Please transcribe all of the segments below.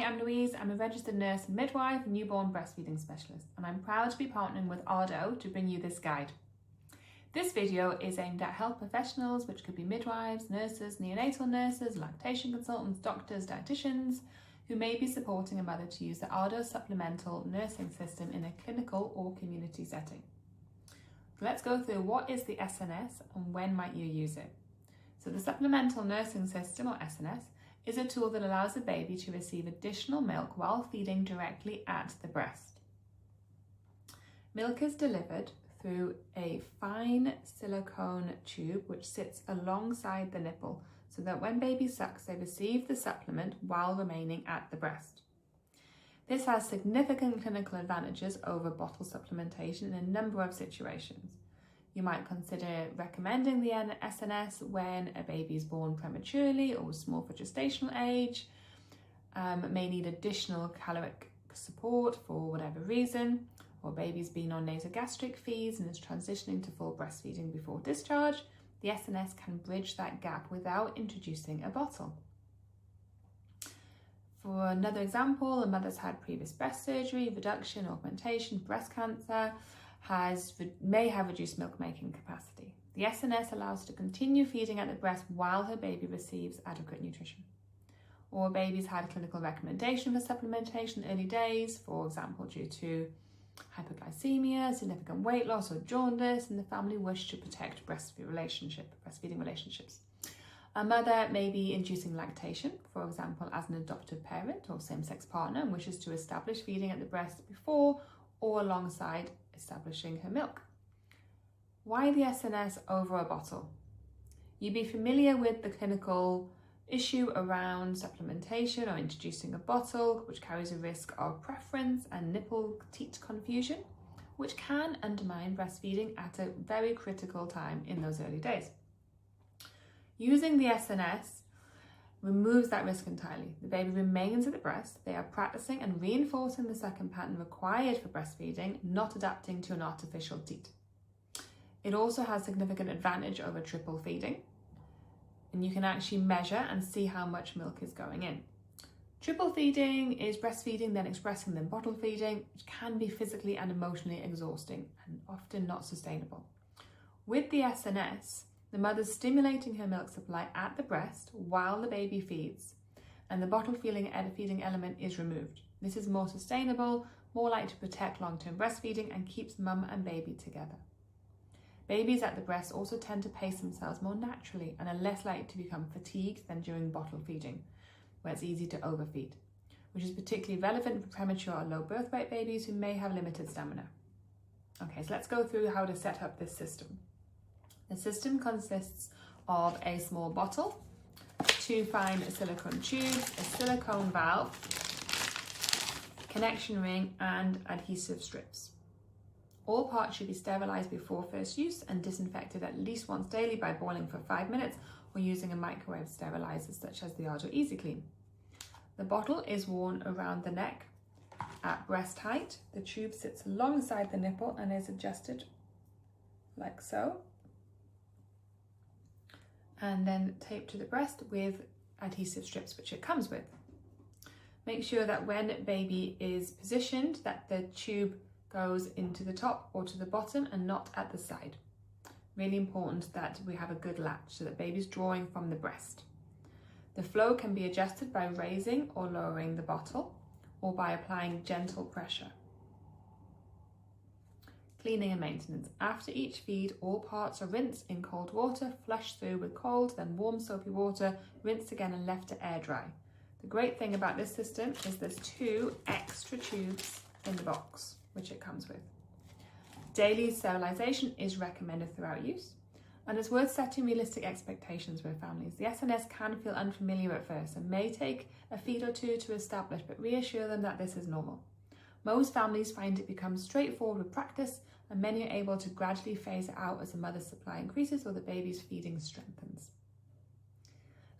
I'm Louise. I'm a registered nurse and midwife and newborn breastfeeding specialist, and I'm proud to be partnering with Ardo to bring you this guide. This video is aimed at health professionals, which could be midwives, nurses, neonatal nurses, lactation consultants, doctors, dietitians, who may be supporting a mother to use the Ardo Supplemental Nursing System in a clinical or community setting. So let's go through what is the SNS and when might you use it. So the Supplemental Nursing System, or SNS, is a tool that allows the baby to receive additional milk while feeding directly at the breast. Milk is delivered through a fine silicone tube which sits alongside the nipple so that when baby sucks, they receive the supplement while remaining at the breast. This has significant clinical advantages over bottle supplementation in a number of situations. You might consider recommending the SNS when a baby is born prematurely or small for gestational age, may need additional caloric support for whatever reason, or baby's been on nasogastric feeds and is transitioning to full breastfeeding before discharge. The SNS can bridge that gap without introducing a bottle. For another example, a mother's had previous breast surgery, reduction, augmentation, breast cancer, may have reduced milk making capacity. The SNS allows her to continue feeding at the breast while her baby receives adequate nutrition. Or a baby's had clinical recommendation for supplementation in early days, for example due to hypoglycemia, significant weight loss or jaundice, and the family wish to protect breastfeeding relationships. A mother may be inducing lactation, for example as an adoptive parent or same-sex partner, and wishes to establish feeding at the breast before or alongside establishing her milk. Why the SNS over a bottle? You'd be familiar with the clinical issue around supplementation or introducing a bottle, which carries a risk of preference and nipple teat confusion, which can undermine breastfeeding at a very critical time in those early days. Using the SNS removes that risk entirely. The baby remains at the breast. They are practicing and reinforcing the sucking pattern required for breastfeeding, not adapting to an artificial teat. It also has significant advantage over triple feeding, and you can actually measure and see how much milk is going in. Triple feeding is breastfeeding, then expressing, then bottle feeding, which can be physically and emotionally exhausting and often not sustainable. With the SNS, the mother's stimulating her milk supply at the breast while the baby feeds, and the bottle feeding element is removed. This is more sustainable, more likely to protect long-term breastfeeding, and keeps mum and baby together. Babies at the breast also tend to pace themselves more naturally and are less likely to become fatigued than during bottle feeding, where it's easy to overfeed, which is particularly relevant for premature or low birth weight babies who may have limited stamina. Okay, so let's go through how to set up this system. The system consists of a small bottle, 2 fine silicone tubes, a silicone valve, connection ring, and adhesive strips. All parts should be sterilised before first use and disinfected at least once daily by boiling for 5 minutes or using a microwave steriliser such as the Ardo EasyClean. The bottle is worn around the neck at breast height. The tube sits alongside the nipple and is adjusted like so, and then taped to the breast with adhesive strips which it comes with. Make sure that when baby is positioned that the tube goes into the top or to the bottom and not at the side. Really important that we have a good latch so that baby's drawing from the breast. The flow can be adjusted by raising or lowering the bottle or by applying gentle pressure. Cleaning and maintenance. After each feed, all parts are rinsed in cold water, flushed through with cold, then warm soapy water, rinsed again and left to air dry. The great thing about this system is there's 2 extra tubes in the box, which it comes with. Daily sterilisation is recommended throughout use, and it's worth setting realistic expectations with families. The SNS can feel unfamiliar at first and may take a feed or 2 to establish, but reassure them that this is normal. Most families find it becomes straightforward with practice, and many are able to gradually phase it out as the mother's supply increases or the baby's feeding strengthens.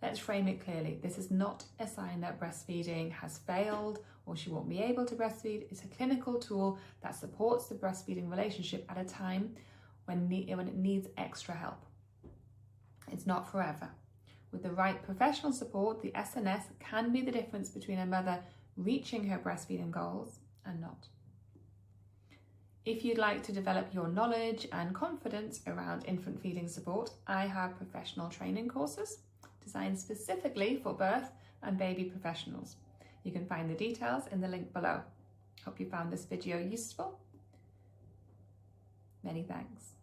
Let's frame it clearly. This is not a sign that breastfeeding has failed or she won't be able to breastfeed. It's a clinical tool that supports the breastfeeding relationship at a time when it needs extra help. It's not forever. With the right professional support, the SNS can be the difference between a mother reaching her breastfeeding goals and not. If you'd like to develop your knowledge and confidence around infant feeding support, I have professional training courses designed specifically for birth and baby professionals. You can find the details in the link below. Hope you found this video useful. Many thanks.